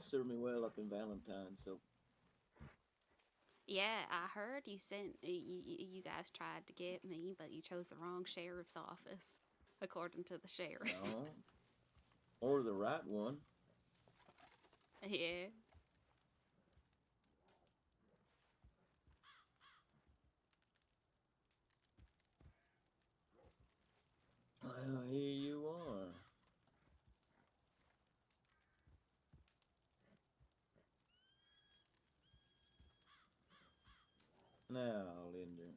served me well up in Valentine, so Yeah, I heard you sent you guys tried to get me, but you chose the wrong sheriff's office, according to the sheriff. no. Or the right one. Yeah. Well, here you are. Now, Linder,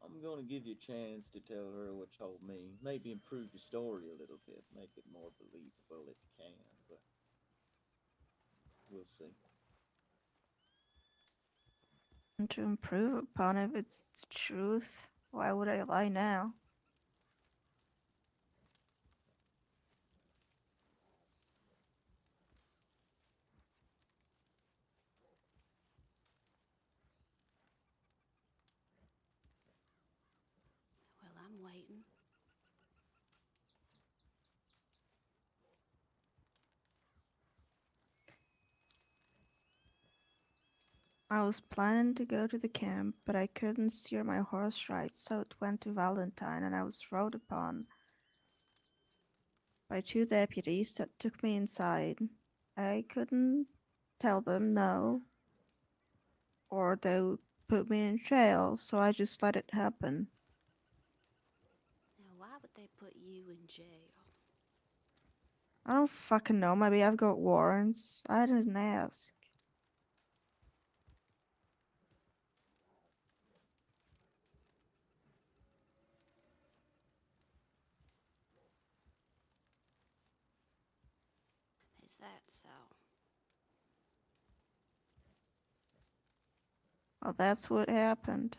I'm gonna give you a chance to tell her what you told me. Maybe improve your story a little bit, make it more believable if you can, but we'll see. And to improve upon if it's the truth, why would I lie now? Well, I'm waiting. I was planning to go to the camp, but I couldn't steer my horse right, so it went to Valentine, and I was rode upon by two deputies that took me inside. I couldn't tell them no, or they would put me in jail, so I just let it happen. Now, why would they put you in jail? I don't fucking know, maybe I've got warrants. I didn't ask. Is that so? Well, that's what happened.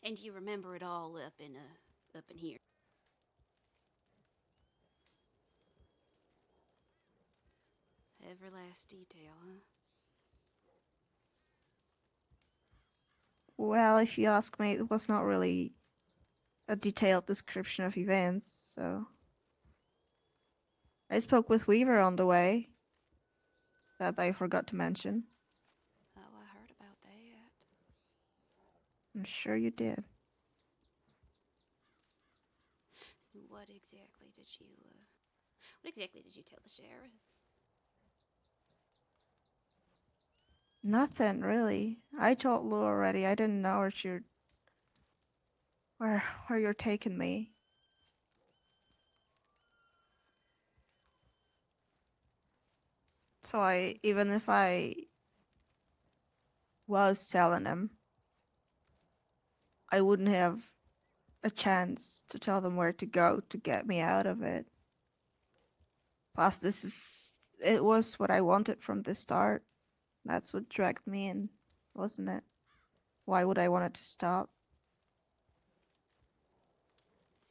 And you remember it all up in here? Every last detail, huh? Well, if you ask me, it was not really a detailed description of events, so. I spoke with Weaver on the way, that I forgot to mention. Oh, I heard about that. I'm sure you did. So what exactly did you tell the sheriffs? Nothing, really. I told Lou already. I didn't know where you're taking me. So even if I was telling him, I wouldn't have a chance to tell them where to go to get me out of it. Plus, it was what I wanted from the start. That's what dragged me in, wasn't it? Why would I want it to stop?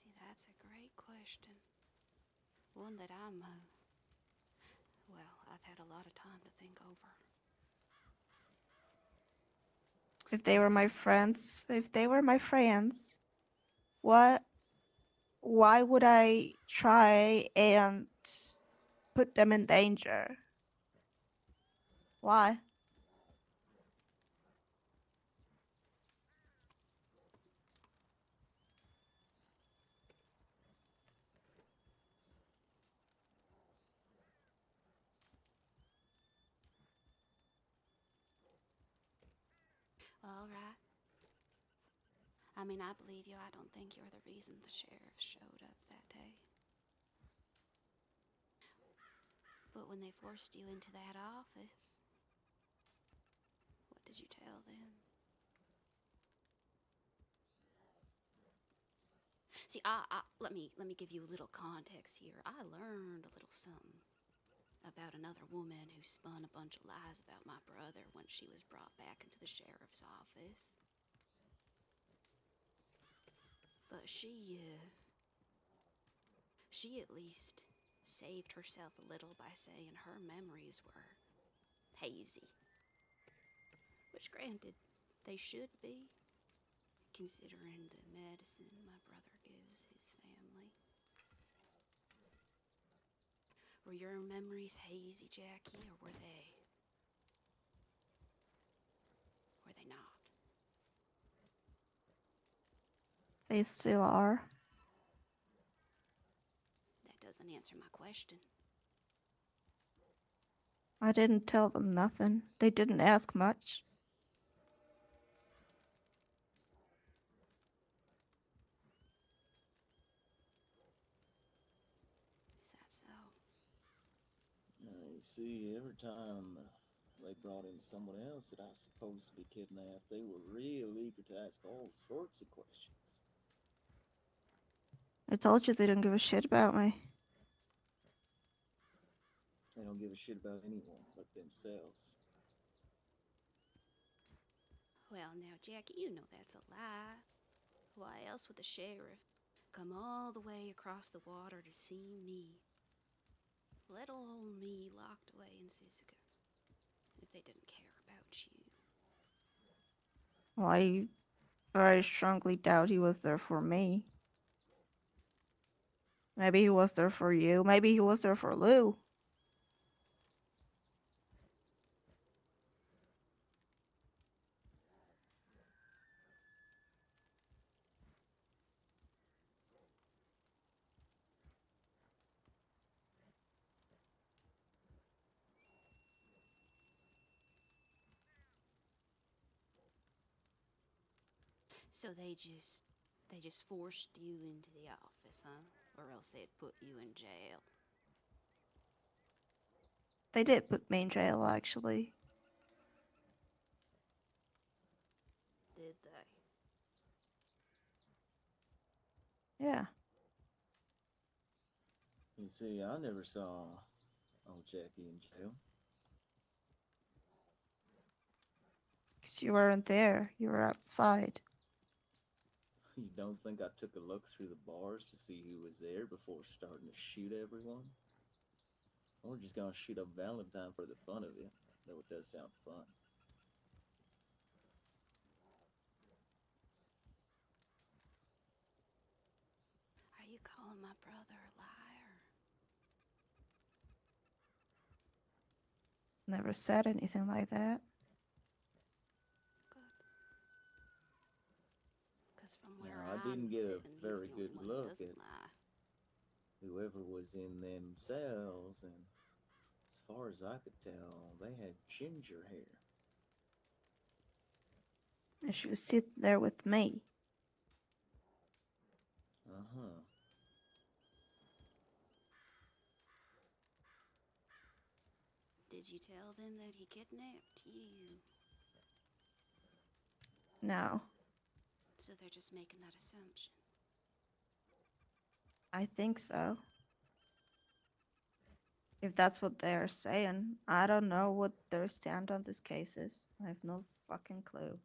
See, that's a great question. One that well, I've had a lot of time to think over. If they were my friends, what why would I try and put them in danger? Why? All right. I mean, I believe you. I don't think you're the reason the sheriff showed up that day. But when they forced you into that office, what did you tell them? See, let me give you a little context here. I learned a little something about another woman who spun a bunch of lies about my brother when she was brought back into the sheriff's office. But she at least saved herself a little by saying her memories were hazy. Which, granted, they should be. considering the medicine my brother gives his family. Were your memories hazy, Jackie, or were they? Were they not? They still are. That doesn't answer my question. I didn't tell them nothing. They didn't ask much. Is that so? You see, every time they brought in someone else that I supposedly kidnapped, they were real eager to ask all sorts of questions. I told you they don't give a shit about me. They don't give a shit about anyone but themselves. Well, now, Jackie, you know that's a lie. Why else would the sheriff come all the way across the water to see me? Little old me locked away in Sisika. If they didn't care about you. Well, I very strongly doubt he was there for me. Maybe he was there for you. Maybe he was there for Lou. So they just forced you into the office, huh? Or else they'd put you in jail. They did put me in jail, actually. Did they? Yeah. You see, I never saw old Jackie in jail. 'Cause you weren't there. You were outside. You don't think I took a look through the bars to see who was there before starting to shoot everyone? Or just gonna shoot up Valentine for the fun of it, though it does sound fun. Are you calling my brother a liar? Never said anything like that. Good. Because from where Now, I I'm didn't get a sitting, he's very the good only one who look at doesn't lie. whoever was in them cells, and as far as I could tell, they had ginger hair. And she was sitting there with me. Uh huh. Did you tell them that he kidnapped you? No. So they're just making that assumption. I think so. If that's what they're saying, I don't know what their stand on this case is. I have no fucking clue.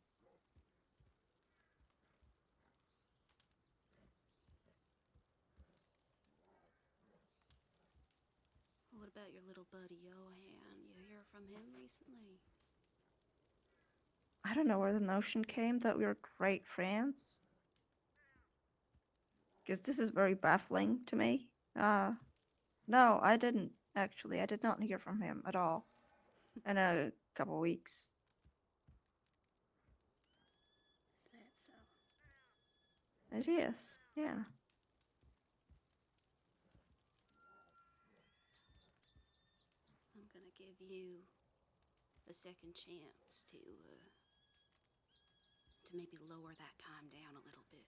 What about your little buddy Johan? You hear from him recently? I don't know where the notion came that we were great friends. Because this is very baffling to me. No, I didn't actually. I did not hear from him at all in a couple weeks. Is that so? It is, yeah. I'm gonna give you a second chance to maybe lower that time down a little bit.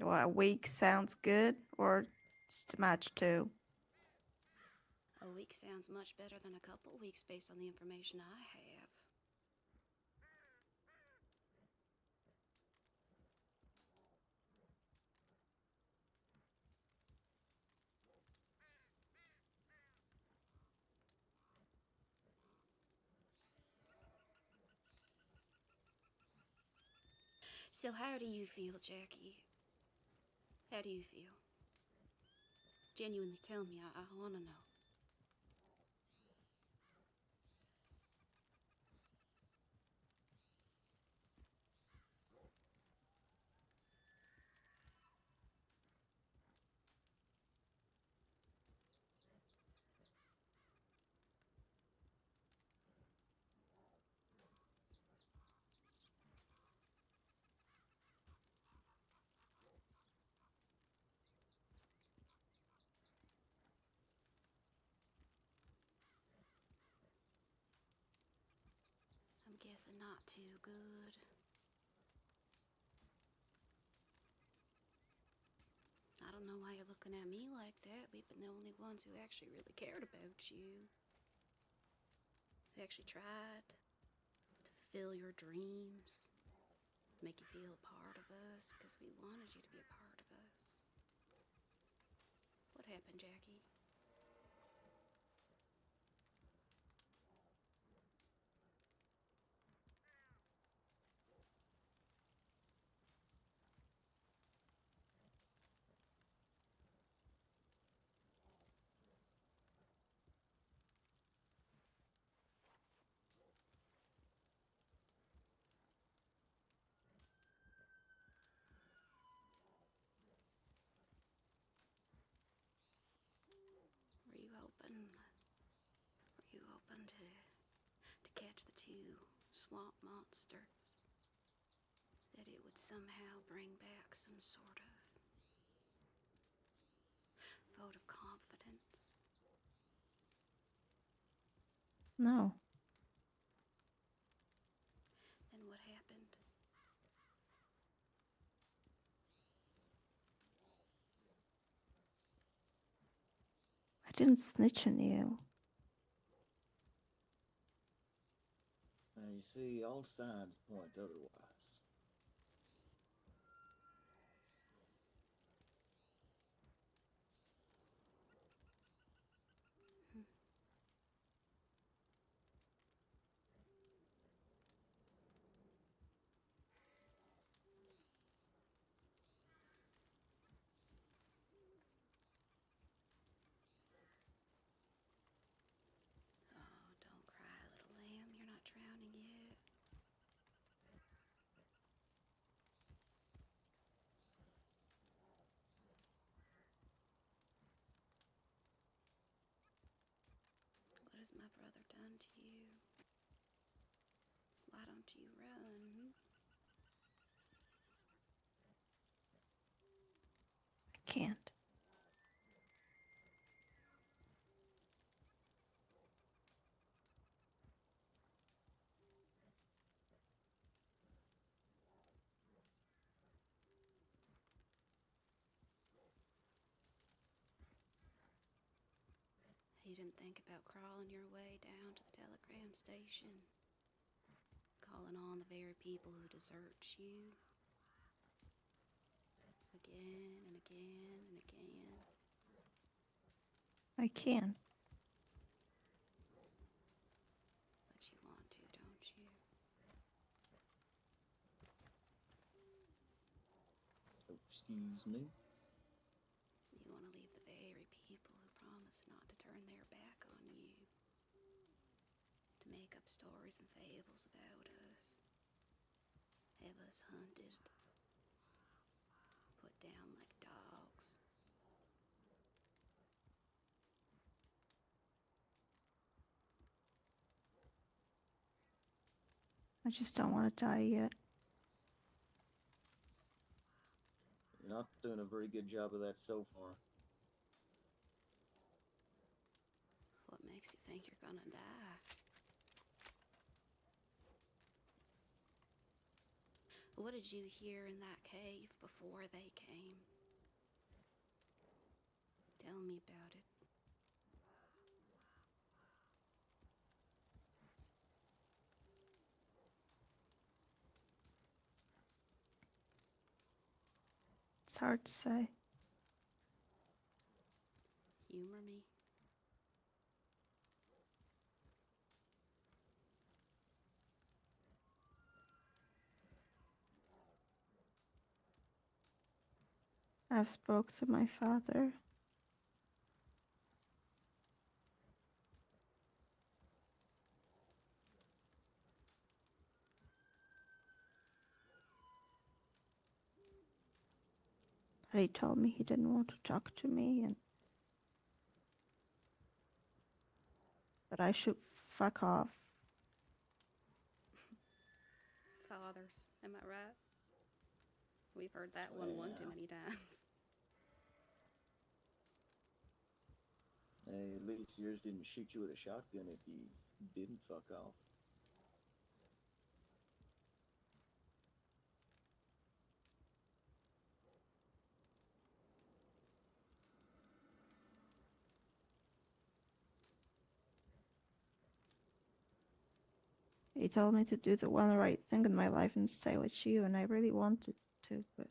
Well, a week sounds good, or just a match too. A week sounds much better than a couple weeks based on the information I have. So how do you feel, Jackie? How do you feel? Genuinely tell me, I want to know. I'm guessing not too good. I don't know why you're looking at me like that. We've been the only ones who actually really cared about you. Who actually tried to fulfill your dreams, make you feel a part of us because we wanted you to be a part of us. What happened, Jackie? Were you hoping? Were you hoping to catch the two swamp monsters? That it would somehow bring back some sort of vote of confidence? No. Then what happened? I didn't snitch on you. You see, all signs point otherwise. Oh, don't cry, little lamb. You're not drowning yet. What has my brother done to you? Why don't you run? I can't. You didn't think about crawling your way down to the telegram station? Calling on the very people who desert you? Again and again and again. I can't. But you want to, don't you? Oh, excuse me. You want to leave the very people who promise not to turn their back on you. To make up stories and fables about us. Have us hunted. Put down like dogs. I just don't want to die yet. You're not doing a very good job of that so far. What makes you think you're gonna die? What did you hear in that cave before they came? Tell me about it. It's hard to say. Humor me. I've spoke to my father. But he told me he didn't want to talk to me and that I should fuck off. Fathers, am I right? We've heard that one too Well, many times. hey, at least yours didn't shoot you with a shotgun if you didn't fuck off. He told me to do the one right thing in my life and stay with you, and I really wanted to, but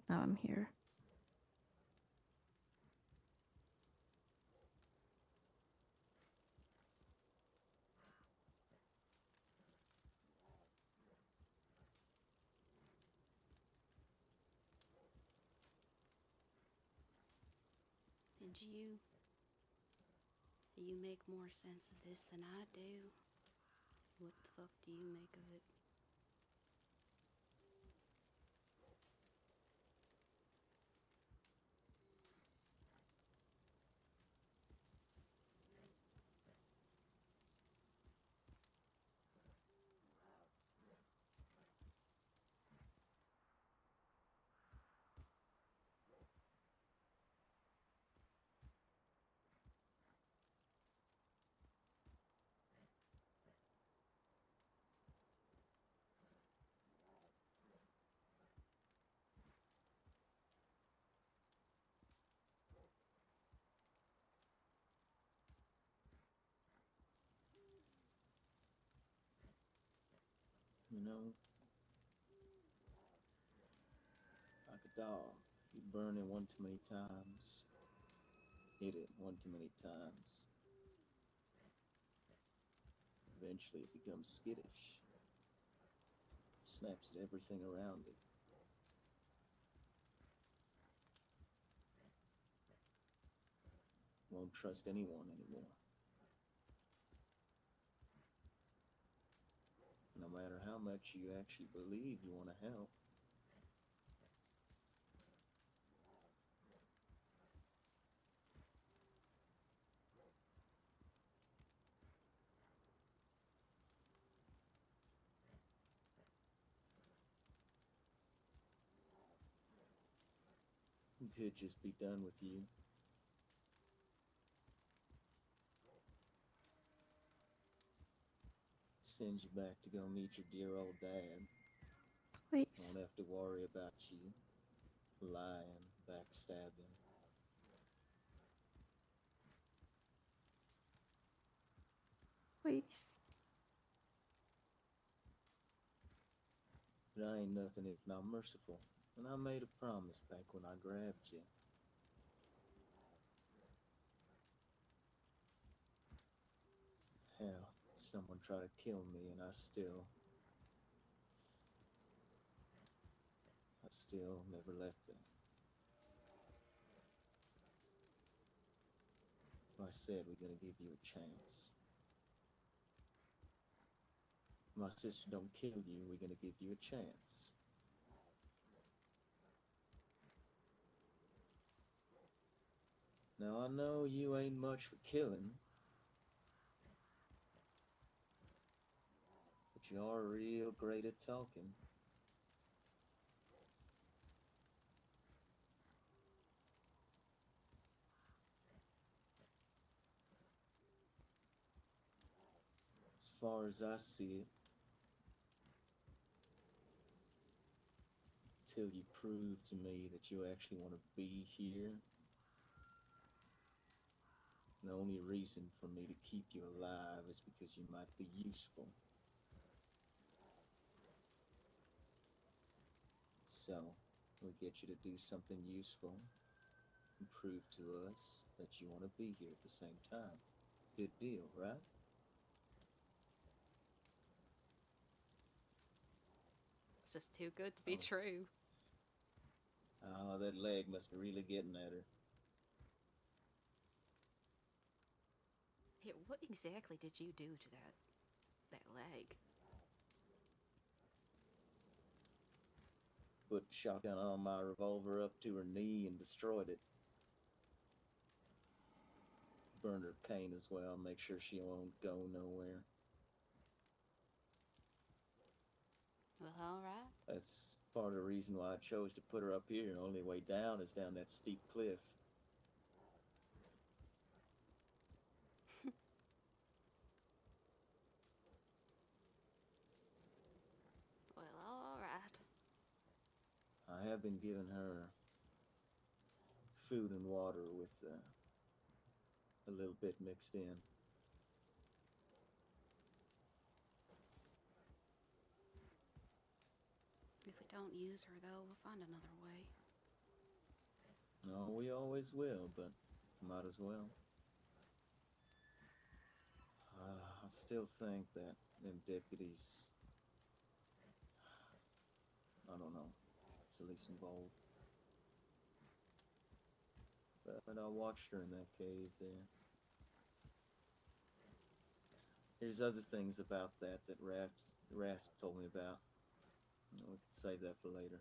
now I'm here. And you make more sense of this than I do. What the fuck do you make of it? You know, like a dog, you burn it one too many times, hit it one too many times. Eventually, it becomes skittish, snaps at everything around it. Won't trust anyone anymore. No matter how much you actually believe you want to help. It could just be done with you. Send you back to go meet your dear old dad. Won't Please, have to worry about you lying, backstabbing. please. But I ain't nothing if not merciful. And I made a promise back when I grabbed you. Hell, someone tried to kill me and I still never left them. I said we're gonna give you a chance. My sister don't kill you, we're gonna give you a chance. Now I know you ain't much for killing, but you are real great at talking. As far as I see it, till you prove to me that you actually want to be here, the only reason for me to keep you alive is because you might be useful. So, we'll get you to do something useful and prove to us that you want to be here at the same time. Good deal, right? It's just too good to be Oh, true. Oh, that leg must be really getting at her. Here, what exactly did you do to that leg? Put the shotgun on my revolver up to her knee and destroyed it. Burned her cane as well, make sure she won't go nowhere. Well, all right. That's part of the reason why I chose to put her up here. The only way down is down that steep cliff. Well, all right. I have been giving her food and water with a little bit mixed in. If we don't use her, though, we'll find another way. No, we always will, but might as well. I still think that them deputies, I don't know, it's at least involved. But I watched her in that cave there. There's other things about that Rasp told me about. We can save that for later.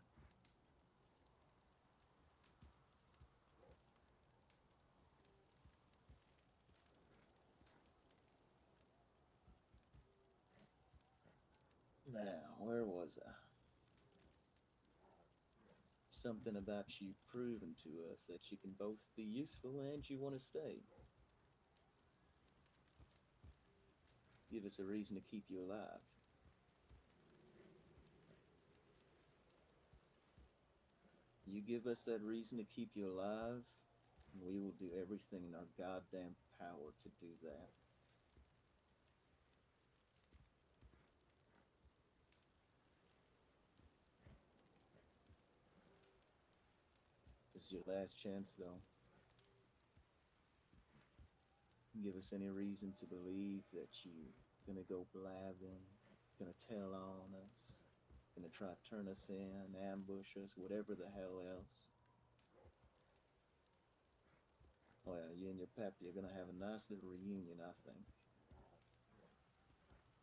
Now, where was I? Something about you proving to us that you can both be useful and you want to stay. Give us a reason to keep you alive. You give us that reason to keep you alive, and we will do everything in our goddamn power to do that. This is your last chance, though. Give us any reason to believe that you're gonna go blabbing, gonna tell on us, gonna try to turn us in, ambush us, whatever the hell else. Well, you and your pappy are gonna have a nice little reunion, I think.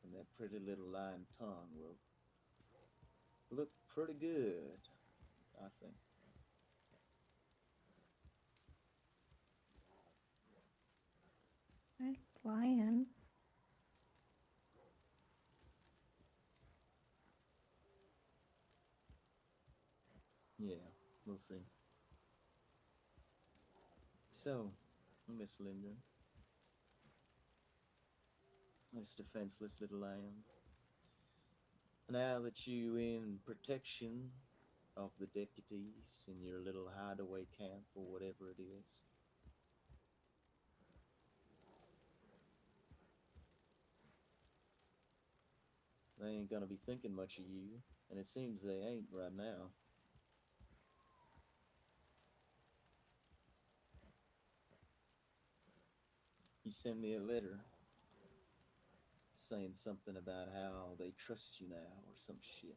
And that pretty little lying tongue will look pretty good, I think. Red lion. Yeah, we'll see. So, Miss Linder, this defenseless little lamb, now that you in protection of the deputies in your little hideaway camp or whatever it is, they ain't gonna be thinking much of you, and it seems they ain't right now. You sent me a letter saying something about how they trust you now or some shit.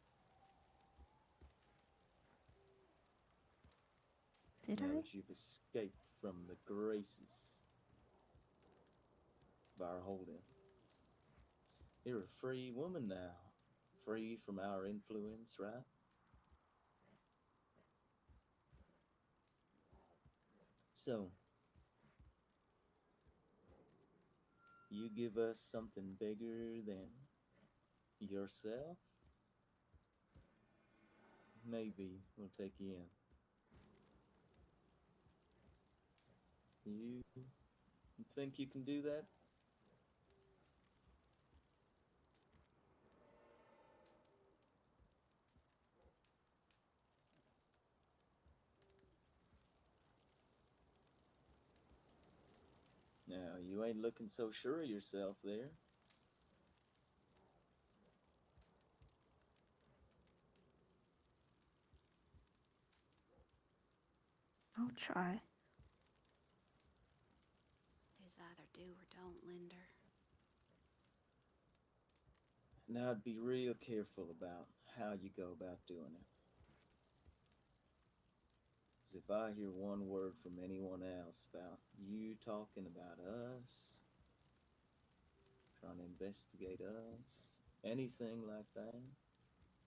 Did Now I? that you've escaped from the graces of our holding. You're a free woman now, free from our influence, right? So, you give us something bigger than yourself? Maybe we'll take you in. You think you can do that? Now, you ain't looking so sure of yourself there. I'll try. There's either do or don't, Linder. Now, I'd be real careful about how you go about doing it. Because if I hear one word from anyone else about you talking about us, trying to investigate us, anything like that,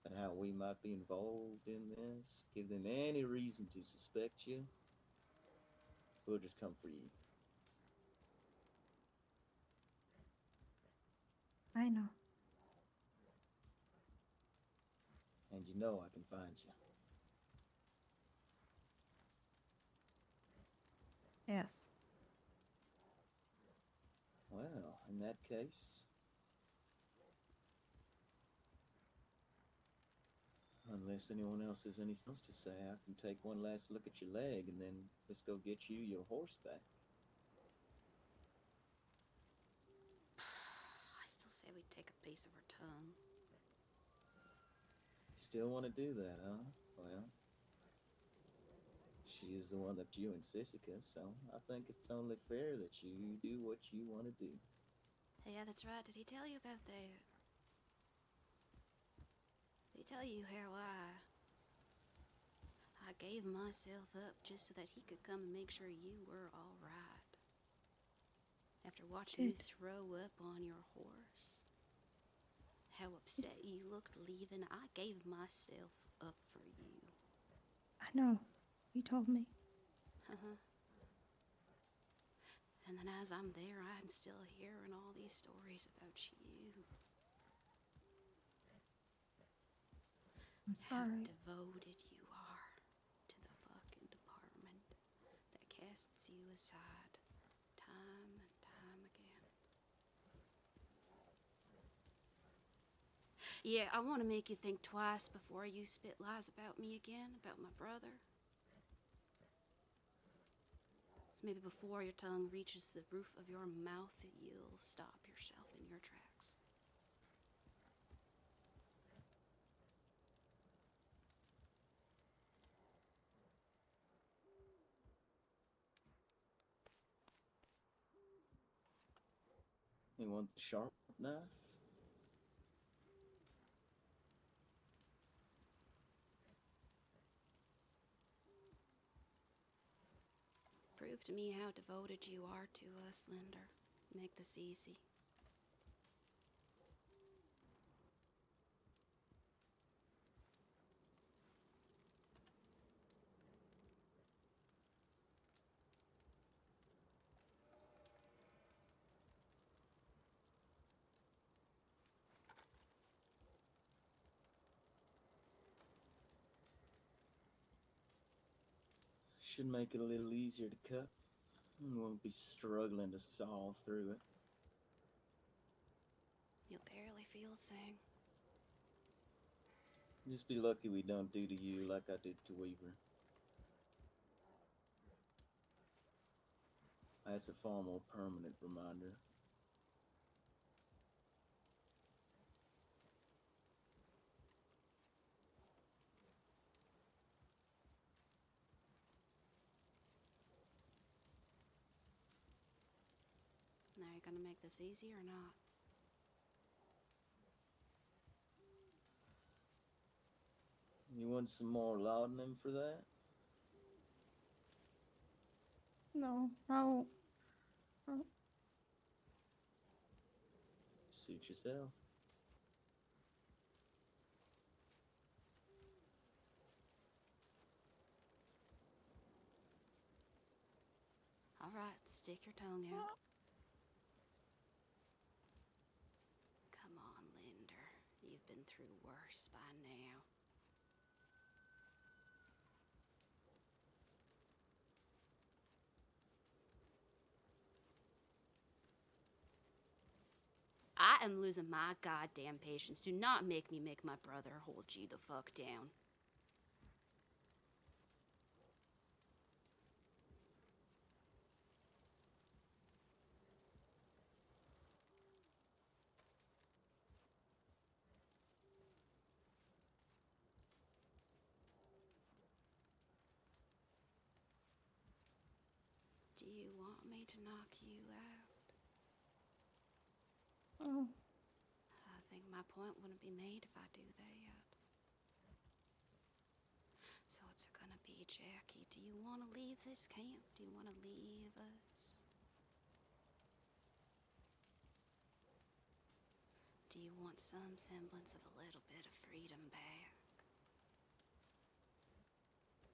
and how we might be involved in this, give them any reason to suspect you, we'll just come for you. I know. And you know I can find you. Yes. Well, in that case, unless anyone else has anything else to say, I can take one last look at your leg and then let's go get you your horse back. I still say we take a piece of her tongue. You still want to do that, huh? Well, she is the one that you and Sissica, so I think it's only fair that you do what you want to do. Hey, yeah, that's right. Did he tell you about that? Did he tell you how I gave myself up just so that he could come and make sure you were all right? After watching you Did. throw up on your horse, how upset you looked leaving, I gave myself up for you. I know. You told me. Uh-huh. And then as I'm there, I'm still hearing all these stories about you. I'm How sorry. devoted you are to the fucking department that casts you aside time and time again. Yeah, I want to make you think twice before you spit lies about me again, about my brother. So maybe before your tongue reaches the roof of your mouth, you'll stop yourself in your tracks. You want the sharp knife? Prove to me how devoted you are to us, Linder. Make this easy. Should make it a little easier to cut. You won't be struggling to saw through it. You'll barely feel a thing. Just be lucky we don't do to you like I did to Weaver. That's a far more permanent reminder. Now, you gonna make this easy or not? You want some more laudanum for that? No. No. No. Suit yourself. All right, stick your tongue out. Come on, Linder. You've been through worse by now. I am losing my goddamn patience. Do not make me make my brother hold you the fuck down. Do you want me to knock you out? Oh. I think my point wouldn't be made if I do that. So it's gonna be Hey, Jackie, do you want to leave this camp? Do you want to leave us? Do you want some semblance of a little bit of freedom back?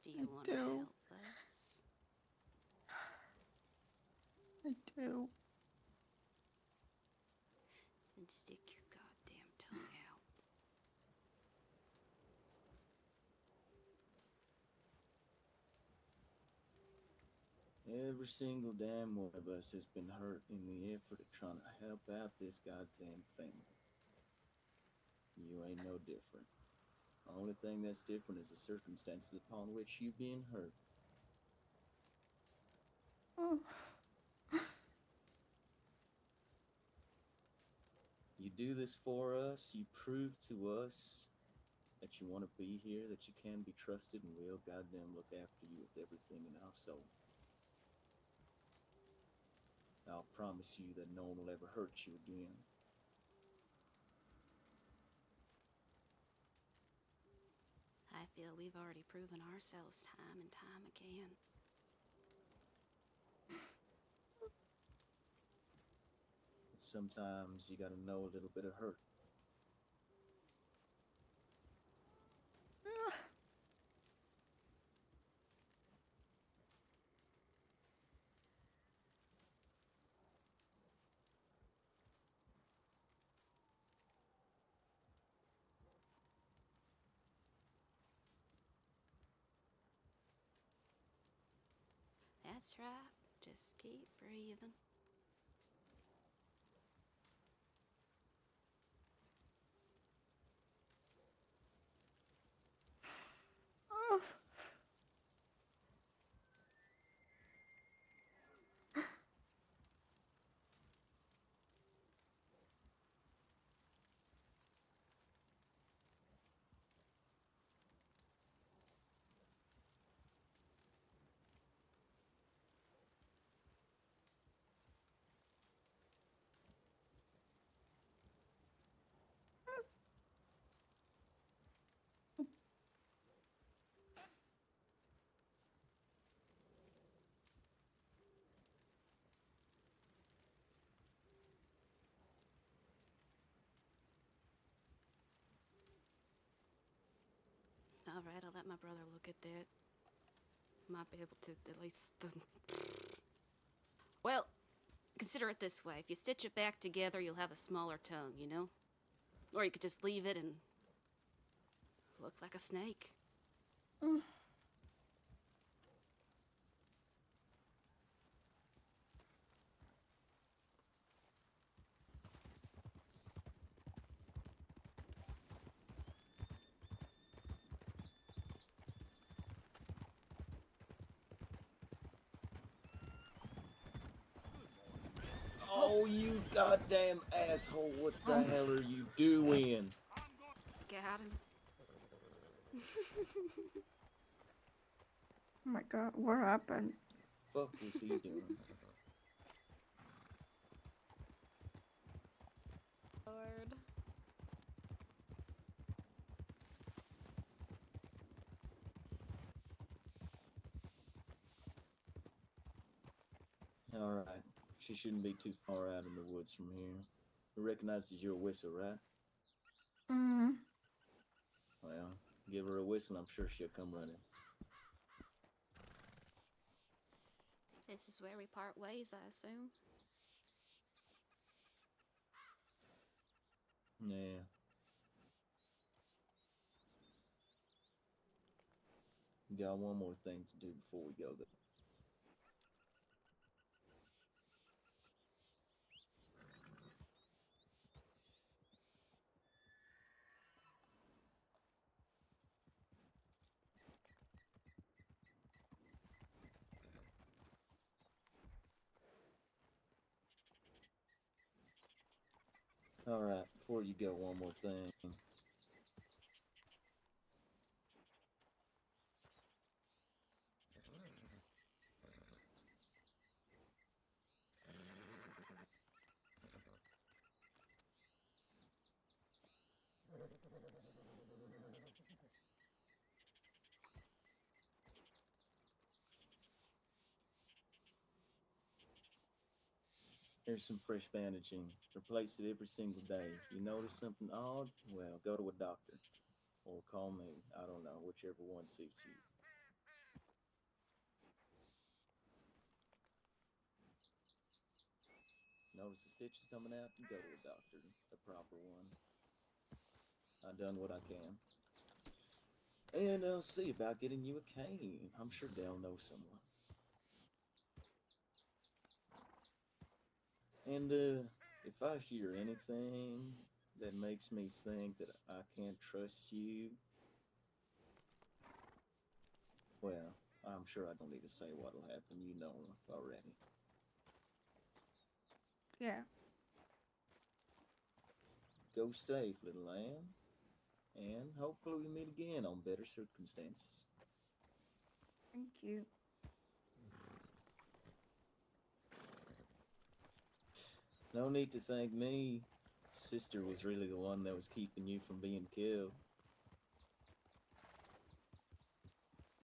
Do I you want to do. help us? I do. Then stick your goddamn tongue out. Every single damn one of us has been hurt in the effort of trying to help out this goddamn family. You ain't no different. The only thing that's different is the circumstances upon which you've been hurt. Oh. You do this for us, you prove to us that you want to be here, that you can be trusted, and we'll goddamn look after you with everything in our soul. I'll promise you that no one will ever hurt you again. I feel we've already proven ourselves time and time again. But sometimes you gotta know a little bit of hurt. That's right. Just keep breathing. Oh. All right, I'll let my brother look at that. Might be able to at least. Well, consider it this way. If you stitch it back together, you'll have a smaller tongue, you know? Or you could just leave it and look like a snake. Mm. Oh, you goddamn asshole, what the Oh. hell are you doing? Got him. Oh my god, what happened? Fuck was he doing? Lord. Alright, she shouldn't be too far out in the woods from here. It recognizes your whistle, right? Mm. Well, give her a whistle, I'm sure she'll come running. This is where we part ways, I assume. Yeah. Got one more thing to do before we go there. Alright, before you go, one more thing. Here's some fresh bandaging. Replace it every single day. You notice something odd? Well, go to a doctor. Or call me. I don't know, whichever one suits you. Notice the stitches coming out? Go to a doctor. The proper one. I done what I can. And I'll see about getting you a cane. I'm sure Dale knows someone. And if I hear anything that makes me think that I can't trust you, well, I'm sure I don't need to say what'll happen. You know already. Yeah. Go safe, little lamb. And hopefully we meet again on better circumstances. Thank you. No need to thank me. Sister was really the one that was keeping you from being killed.